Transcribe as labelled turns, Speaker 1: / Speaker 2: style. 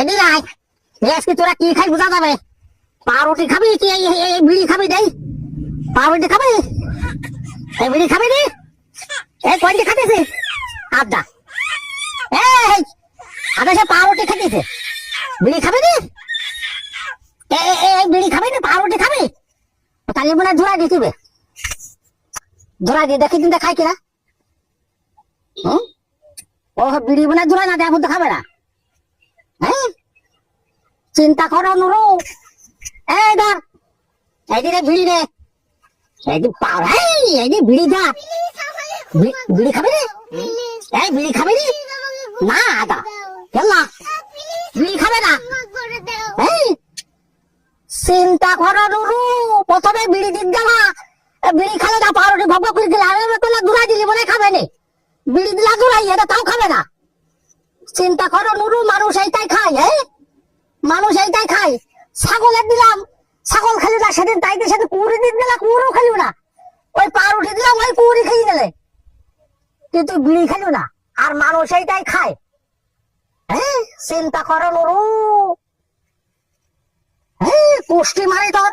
Speaker 1: এদিকে আয়, আজকে তোরা কি খাই বোঝা যাবে। পাউরুটি খাবি কি এই বিড়ি খাবি? দেই পাউরুটি খাবি, এই বিড়ি খাবি রে? এই কোনটি খাইতেছে আদা? এই আদা সে পাউরুটি খাইতেছে, বিড়ি খাবি রে? এই বিড়ি খাবি না পাউরুটি খাবি? তাহলে মনে হয় ধরা দিতে ধরা দিয়ে দেখি কিন্তু খাই কিনা। ও বিড়ি মনে ধরা না দেয় তো খাবে না। হ্যাঁ চিন্তা করো নুরু। এই ধর এইদিকে বিড়ি রে, এইদিকে পাওয়ার, এই বিড়ি ধর। বিড়ি খাবি রে? এই বিড়ি খাবি রে? না আদা কেলা বিড়ি খাবে না। চিন্তা করো নুরু, প্রথমে বিড়ি দিন গেলা, বিড়ি খালে না পাউরুটি ভব করে দিলা, দূরাই দিলি বলে খাবে না। বিড়ি দিলা দূরাই, এটা তাও খাবে না। চিন্তা করো নুরু, মানুষ এইটাই খায়। হ্যাঁ মানুষ এইটাই খায়। ছাগলের দিলাম, ছাগল খালি না, সেদিন তাইতে সাথে কুড়ি দিন দিলা, কুড়িও খালিও না। ওই পাউরুটি দিলাম, ওই কুড়ি খেয়ে গেলে, কিন্তু বিড়ি খালিও না। আর মানুষ এইটাই খায়। হ্যাঁ চিন্তা করো নুরু। হ্যাঁ পুষ্টি মারি তোর।